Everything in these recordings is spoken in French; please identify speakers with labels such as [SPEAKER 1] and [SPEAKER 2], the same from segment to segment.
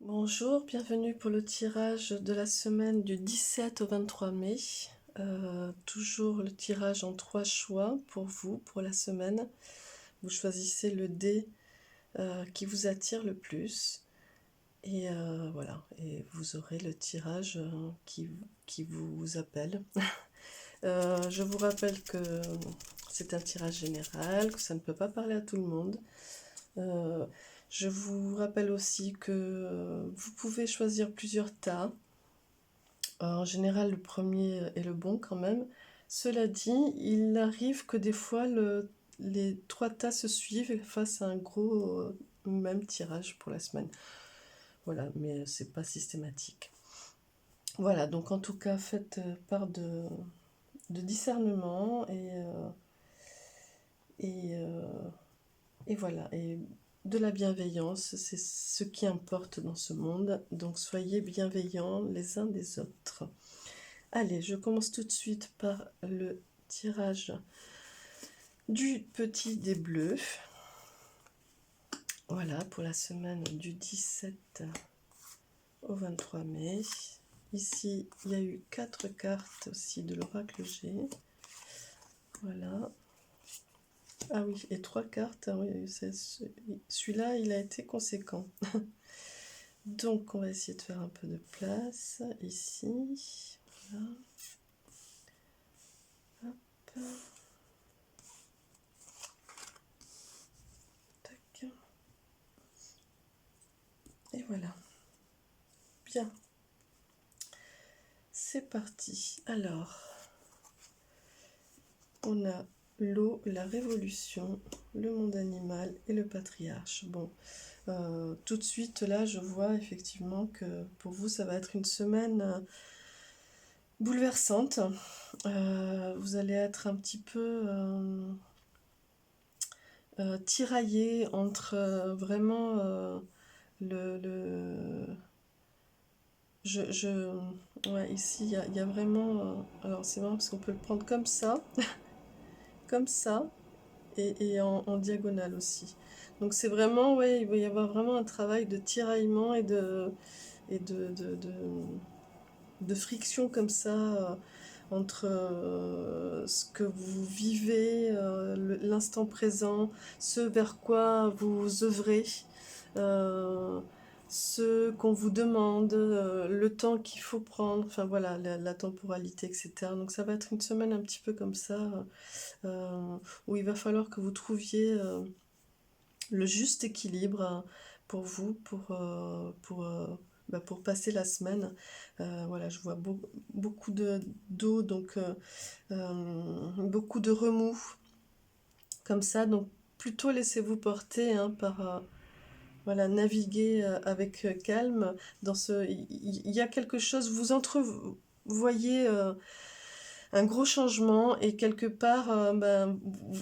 [SPEAKER 1] Bonjour, bienvenue pour le tirage de la semaine du 17 au 23 mai. Toujours le tirage en 3 choix pour vous, pour la semaine. Vous choisissez le dé qui vous attire le plus. Et voilà, et vous aurez le tirage qui vous appelle. Je vous rappelle que c'est un tirage général, que ça ne peut pas parler à tout le monde. Je vous rappelle aussi que vous pouvez choisir plusieurs tas. En général, le premier est le bon quand même. Cela dit, il arrive que des fois les 3 tas se suivent et fassent un gros même tirage pour la semaine. Voilà, mais c'est pas systématique. Voilà, donc en tout cas, faites part de discernement et, et voilà. Et de la bienveillance, c'est ce qui importe dans ce monde. Donc soyez bienveillants les uns des autres. Allez, je commence tout de suite par le tirage du petit dé bleu. Voilà, pour la semaine du 17 au 23 mai. Ici, il y a eu 4 cartes aussi de l'oracle G. Voilà. Ah oui, et 3 cartes. Ah oui, celui-là, il a été conséquent. Donc, on va essayer de faire un peu de place ici. Voilà. Hop. Tac. Et voilà. Bien. C'est parti. Alors, on a l'eau, la révolution, le monde animal et le patriarche. Bon, tout de suite là, je vois effectivement que pour vous, ça va être une semaine bouleversante. Vous allez être un petit peu tiraillé entre vraiment le ouais, ici, il y a vraiment... alors, c'est marrant parce qu'on peut le prendre comme ça, et en diagonale aussi. Donc, c'est vraiment, ouais, il va y avoir vraiment un travail de tiraillement et de friction comme ça entre ce que vous vivez, l'instant présent, ce vers quoi vous œuvrez, euh, ce qu'on vous demande, le temps qu'il faut prendre, enfin voilà, la temporalité, etc. Donc ça va être une semaine un petit peu comme ça, où il va falloir que vous trouviez le juste équilibre pour vous, pour passer la semaine. Voilà, je vois beaucoup d'eau, donc beaucoup de remous comme ça. Donc plutôt laissez-vous porter par voilà, naviguer avec calme. Il y a quelque chose, vous entrevoyez un gros changement et quelque part,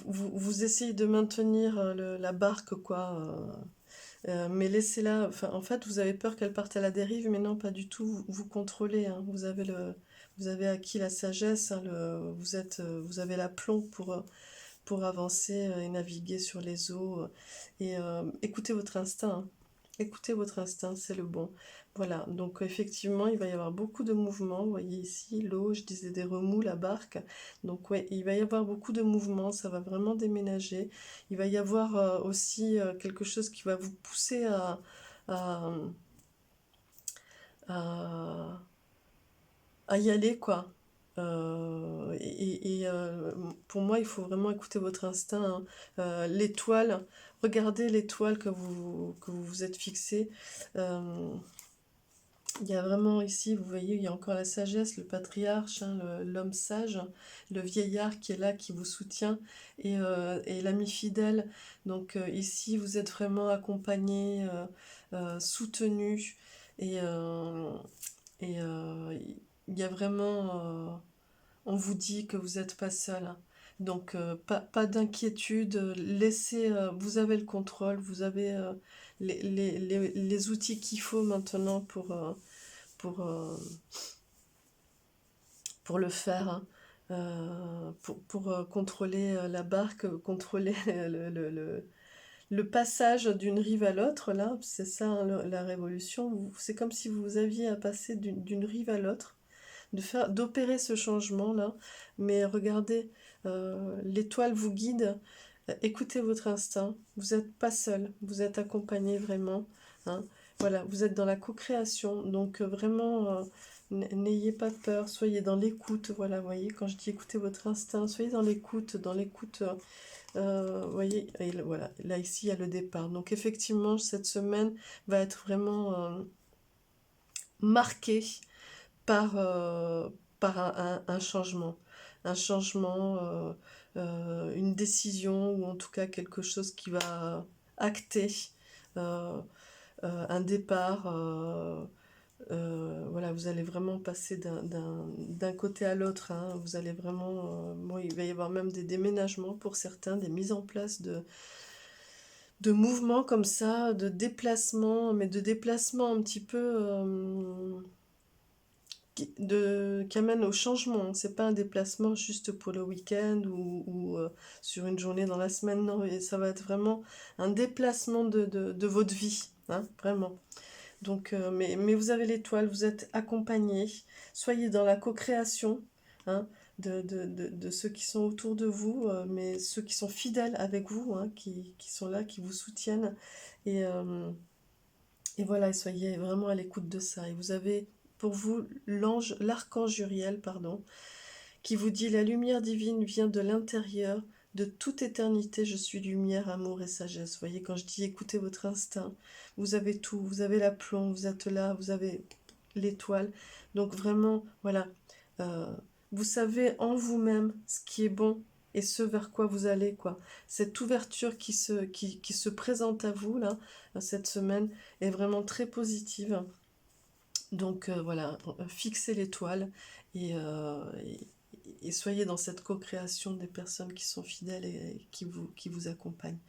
[SPEAKER 1] vous essayez de maintenir la barque, quoi. Mais laissez-la, enfin, en fait, vous avez peur qu'elle parte à la dérive, mais non, pas du tout. Vous contrôlez, hein. Vous avez acquis la sagesse, hein, vous avez l'aplomb pour avancer et naviguer sur les eaux. Et écoutez votre instinct, hein. Écoutez votre instinct, c'est le bon. Voilà, donc effectivement, il va y avoir beaucoup de mouvements. Vous voyez ici, l'eau, je disais des remous, la barque. Donc ouais, il va y avoir beaucoup de mouvements, ça va vraiment déménager. Il va y avoir aussi quelque chose qui va vous pousser à, à, à y aller, quoi. Pour moi, il faut vraiment écouter votre instinct, hein. L'étoile, regardez l'étoile que vous vous êtes fixée. Euh, il y a vraiment ici, vous voyez, il y a encore la sagesse, le patriarche, hein, l'homme sage, le vieillard qui est là, qui vous soutient, et l'ami fidèle. Donc ici, vous êtes vraiment accompagné, soutenu, et, euh, et il y a vraiment... on vous dit que vous n'êtes pas seul, hein. Donc pas d'inquiétude, vous avez le contrôle, vous avez les outils qu'il faut maintenant pour, euh, pour le faire, hein. Pour contrôler la barque, contrôler le passage d'une rive à l'autre, là, c'est ça hein, la révolution, c'est comme si vous aviez à passer d'une rive à l'autre, d'opérer ce changement-là, mais regardez, l'étoile vous guide, écoutez votre instinct, vous n'êtes pas seul, vous êtes accompagné vraiment, hein. Voilà, vous êtes dans la co-création, donc vraiment, n'ayez pas peur, soyez dans l'écoute, voilà, vous voyez, quand je dis écoutez votre instinct, soyez dans l'écoute, vous voyez, et voilà, là ici il y a le départ, donc effectivement cette semaine va être vraiment marquée par, par un changement, une décision, ou en tout cas quelque chose qui va acter euh, un départ. Voilà, vous allez vraiment passer d'un côté à l'autre, hein. Vous allez vraiment, bon, il va y avoir même des déménagements pour certains, des mises en place de mouvements comme ça, de déplacements, mais de déplacements un petit peu qui amène au changement. C'est pas un déplacement juste pour le week-end ou sur une journée dans la semaine, non, et ça va être vraiment un déplacement de votre vie, hein, vraiment. Donc, mais vous avez l'étoile, vous êtes accompagné, soyez dans la co-création, hein, de ceux qui sont autour de vous, mais ceux qui sont fidèles avec vous, hein, qui sont là, qui vous soutiennent, et, euh, et voilà, et soyez vraiment à l'écoute de ça. Et vous avez pour vous l'archange Uriel, pardon, qui vous dit: la lumière divine vient de l'intérieur, de toute éternité, je suis lumière, amour et sagesse. Vous voyez, quand je dis écoutez votre instinct, vous avez tout, vous avez l'aplomb, vous êtes là, vous avez l'étoile. Donc vraiment, voilà, euh, vous savez en vous-même ce qui est bon et ce vers quoi vous allez, quoi. Cette ouverture qui se présente à vous, là, cette semaine, est vraiment très positive. Donc voilà, fixez l'étoile et soyez dans cette co-création des personnes qui sont fidèles et qui vous accompagnent.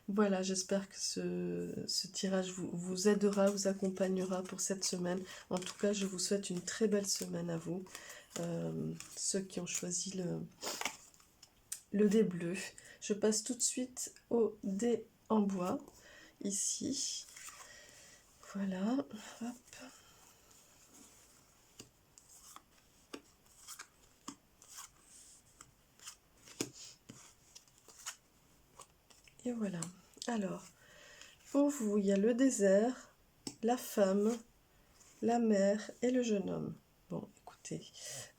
[SPEAKER 1] Voilà, j'espère que ce tirage vous aidera, vous accompagnera pour cette semaine. En tout cas, je vous souhaite une très belle semaine à vous, ceux qui ont choisi le dé bleu. Je passe tout de suite au dé en bois, ici. Voilà, hop. Et voilà. Alors, pour vous, il y a le désert, la femme, la mer et le jeune homme. Bon, écoutez,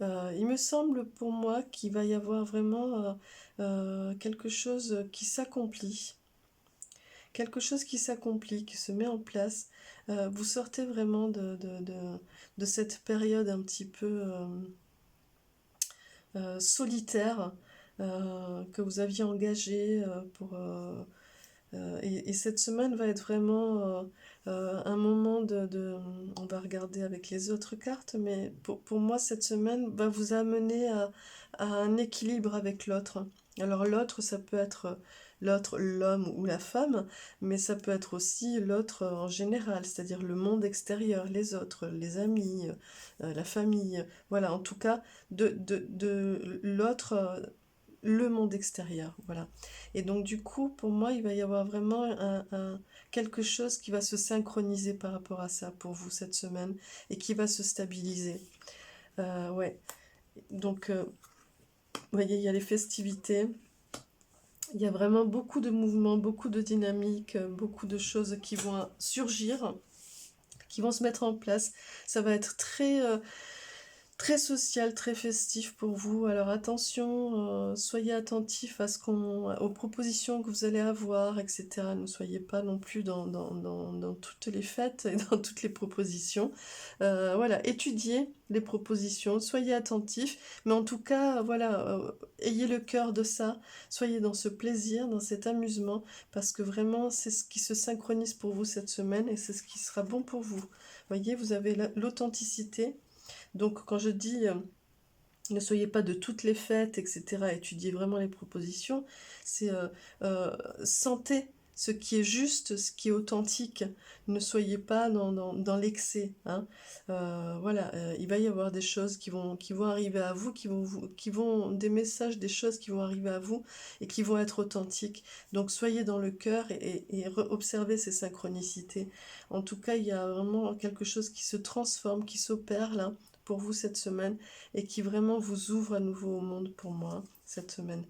[SPEAKER 1] il me semble pour moi qu'il va y avoir vraiment quelque chose qui s'accomplit. Quelque chose qui s'accomplit, qui se met en place. Vous sortez vraiment de cette période un petit peu solitaire que vous aviez engagée pour... et cette semaine va être vraiment un moment on va regarder avec les autres cartes, mais pour moi, cette semaine va vous amener à un équilibre avec l'autre. Alors l'autre, ça peut être l'autre, l'homme ou la femme, mais ça peut être aussi l'autre en général, c'est-à-dire le monde extérieur, les autres, les amis, la famille. Voilà, en tout cas, de l'autre, le monde extérieur. Voilà. Et donc du coup, pour moi, il va y avoir vraiment quelque chose qui va se synchroniser par rapport à ça pour vous cette semaine et qui va se stabiliser. Ouais. Donc, vous voyez, il y a les festivités. Il y a vraiment beaucoup de mouvements, beaucoup de dynamiques, beaucoup de choses qui vont surgir, qui vont se mettre en place. Ça va être très social, très festif pour vous. Alors attention, soyez attentifs aux propositions que vous allez avoir, etc. Ne soyez pas non plus dans toutes les fêtes et dans toutes les propositions. Voilà, étudiez les propositions, soyez attentifs, mais en tout cas, voilà, ayez le cœur de ça, soyez dans ce plaisir, dans cet amusement, parce que vraiment, c'est ce qui se synchronise pour vous cette semaine et c'est ce qui sera bon pour vous. Voyez, vous avez l'authenticité. Donc quand je dis ne soyez pas de toutes les fêtes, etc., étudiez vraiment les propositions, c'est sentez ce qui est juste, ce qui est authentique. Ne soyez pas dans l'excès, hein. Voilà, il va y avoir des choses qui vont arriver à vous, des messages, des choses qui vont arriver à vous et qui vont être authentiques. Donc soyez dans le cœur et observez ces synchronicités. En tout cas, il y a vraiment quelque chose qui se transforme, qui s'opère là pour vous cette semaine et qui vraiment vous ouvre à nouveau au monde pour moi cette semaine.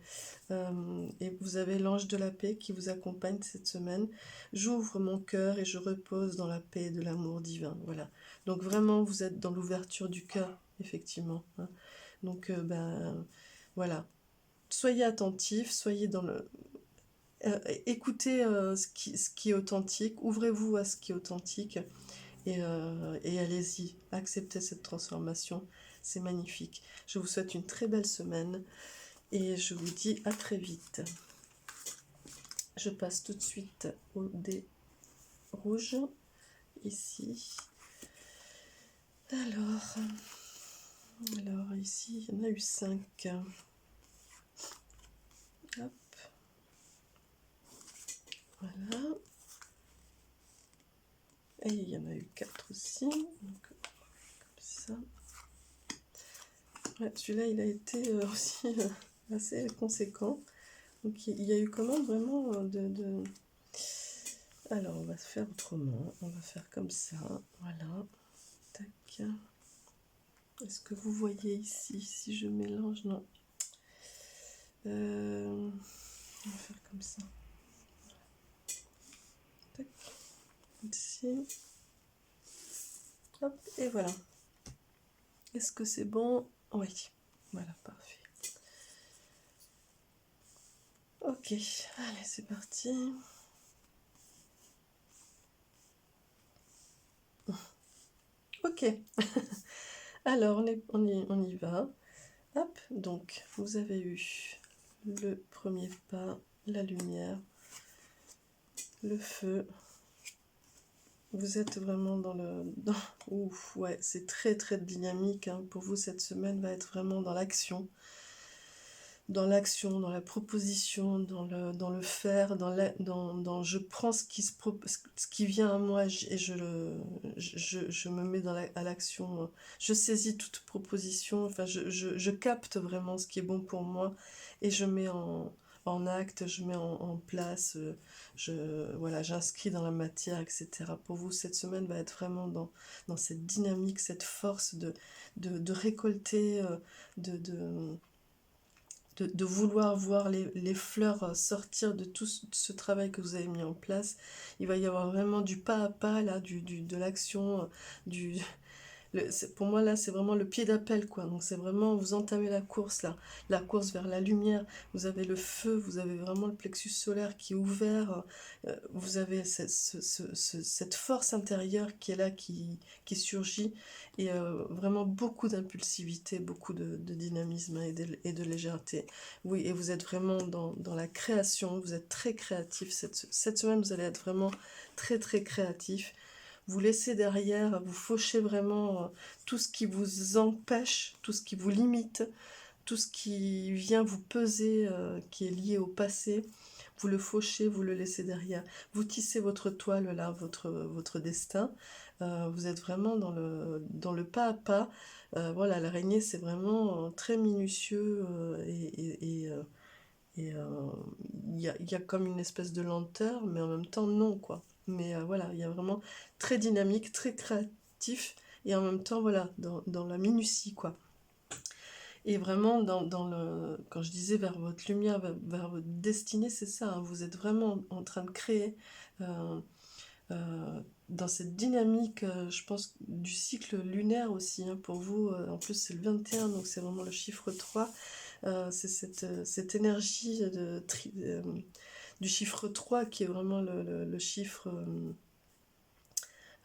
[SPEAKER 1] Et vous avez l'ange de la paix qui vous accompagne cette semaine. J'ouvre mon cœur et je repose dans la paix de l'amour divin. Voilà. Donc vraiment, vous êtes dans l'ouverture du cœur, effectivement, hein. Donc, voilà. Soyez attentifs, soyez dans le... écoutez ce qui est authentique, ouvrez-vous à ce qui est authentique et allez-y, acceptez cette transformation, c'est magnifique. Je vous souhaite une très belle semaine et je vous dis à très vite. Je passe tout de suite au dé rouge, ici. Alors ici, il y en a eu 5. Hop. Voilà. Et il y en a eu 4 aussi. Donc, comme ça. Ouais, celui-là, il a été aussi assez conséquent. Donc, il y a eu quand même vraiment de... Alors, on va se faire autrement. On va faire comme ça. Voilà. Tac. Est-ce que vous voyez ici, si je mélange? Non. On va faire comme ça. Tac. Ici. Hop, et voilà. Est-ce que c'est bon? Oui. Voilà, parfait. Ok, allez, c'est parti. Ok. Alors, on y va. Hop, donc, vous avez eu le premier pas, la lumière, le feu. Vous êtes vraiment ouf, ouais, c'est très très dynamique, hein. Pour vous, cette semaine va être vraiment dans l'action, dans la proposition, dans le faire, dans je prends ce qui vient à moi et je me mets à l'action. Je saisis toute proposition, enfin je capte vraiment ce qui est bon pour moi et je mets en acte, je mets en place, voilà, j'inscris dans la matière, etc. Pour vous, cette semaine va être vraiment dans cette dynamique, cette force de récolter, de vouloir voir les fleurs sortir de tout ce travail que vous avez mis en place. Il va y avoir vraiment du pas à pas, là, de l'action, du, pour moi, là, c'est vraiment le pied d'appel, quoi. Donc, c'est vraiment, vous entamez la course, là. La course vers la lumière. Vous avez le feu, vous avez vraiment le plexus solaire qui est ouvert. Vous avez cette force intérieure qui est là, qui surgit. Et vraiment beaucoup d'impulsivité, beaucoup de dynamisme et de légèreté. Oui, et vous êtes vraiment dans la création. Vous êtes très créatif. Cette semaine, vous allez être vraiment très, très créatif. Vous laissez derrière, vous fauchez vraiment tout ce qui vous empêche, tout ce qui vous limite, tout ce qui vient vous peser, qui est lié au passé. Vous le fauchez, vous le laissez derrière. Vous tissez votre toile là, votre destin. Vous êtes vraiment dans le pas à pas. Voilà, l'araignée, c'est vraiment très minutieux et il y a comme une espèce de lenteur, mais en même temps, non, quoi. Mais voilà, il y a vraiment très dynamique, très créatif, et en même temps, voilà, dans la minutie, quoi. Et vraiment, quand je disais vers votre lumière, vers votre destinée, c'est ça, hein, vous êtes vraiment en train de créer dans cette dynamique, je pense, du cycle lunaire aussi, hein, pour vous. En plus, c'est le 21, donc c'est vraiment le chiffre 3. C'est cette énergie du chiffre 3 qui est vraiment le chiffre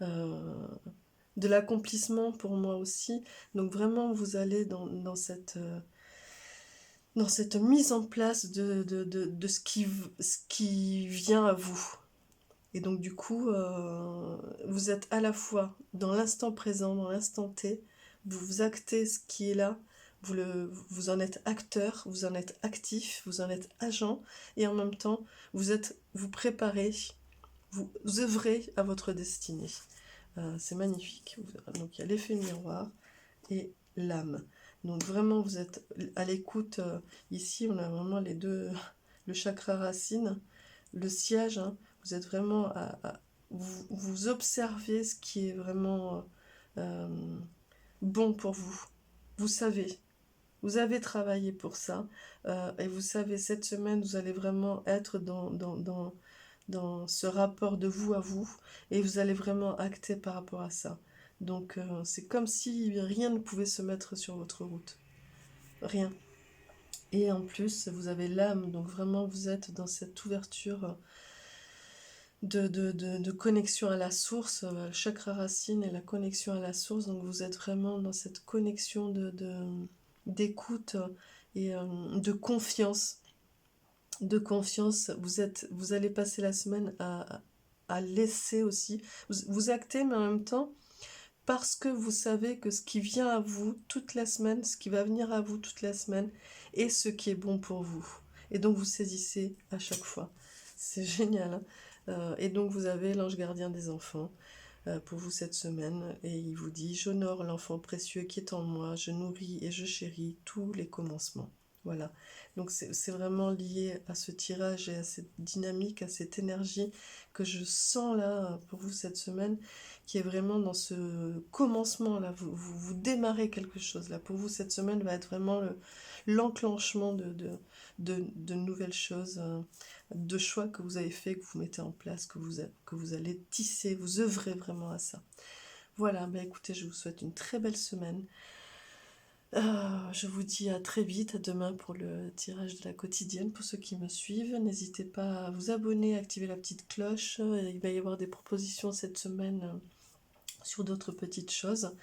[SPEAKER 1] de l'accomplissement pour moi aussi. Donc vraiment, vous allez dans cette mise en place de ce qui vient à vous. Et donc du coup, vous êtes à la fois dans l'instant présent, dans l'instant T, vous actez ce qui est là, vous en êtes acteur, vous en êtes actif, vous en êtes agent, et en même temps, vous préparez, vous œuvrez à votre destinée. C'est magnifique. Donc il y a l'effet miroir et l'âme. Donc vraiment, vous êtes à l'écoute. Ici, on a vraiment les deux, le chakra racine, le siège. Hein. Vous êtes vraiment vous observez ce qui est vraiment bon pour vous. Vous savez. Vous avez travaillé pour ça. Et vous savez, cette semaine, vous allez vraiment être dans ce rapport de vous à vous, et vous allez vraiment acter par rapport à ça. Donc c'est comme si rien ne pouvait se mettre sur votre route. Rien. Et en plus, vous avez l'âme, donc vraiment vous êtes dans cette ouverture de connexion à la source, le chakra racine et la connexion à la source, donc vous êtes vraiment dans cette connexion d'écoute et de confiance. Vous allez passer la semaine à laisser aussi. Vous actez, mais en même temps, parce que vous savez que ce qui vient à vous toute la semaine, ce qui va venir à vous toute la semaine, est ce qui est bon pour vous. Et donc vous saisissez à chaque fois. C'est génial. Hein. Et donc vous avez l'ange gardien des enfants pour vous cette semaine. Et il vous dit, j'honore l'enfant précieux qui est en moi, je nourris et je chéris tous les commencements. Voilà, donc c'est vraiment lié à ce tirage et à cette dynamique, à cette énergie que je sens là pour vous cette semaine, qui est vraiment dans ce commencement là, vous démarrez quelque chose là, pour vous cette semaine va être vraiment l'enclenchement de nouvelles choses, de choix que vous avez fait, que vous mettez en place, que vous allez tisser, vous œuvrez vraiment à ça. Voilà, bah écoutez, je vous souhaite une très belle semaine. Je vous dis à très vite, à demain pour le tirage de la quotidienne. Pour ceux qui me suivent, n'hésitez pas à vous abonner, à activer la petite cloche. Il va y avoir des propositions cette semaine sur d'autres petites choses.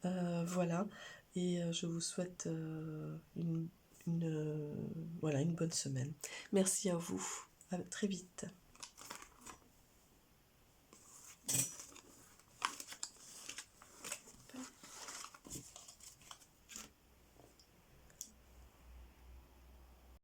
[SPEAKER 1] Voilà, et je vous souhaite voilà, une bonne semaine. Merci à vous, à très vite.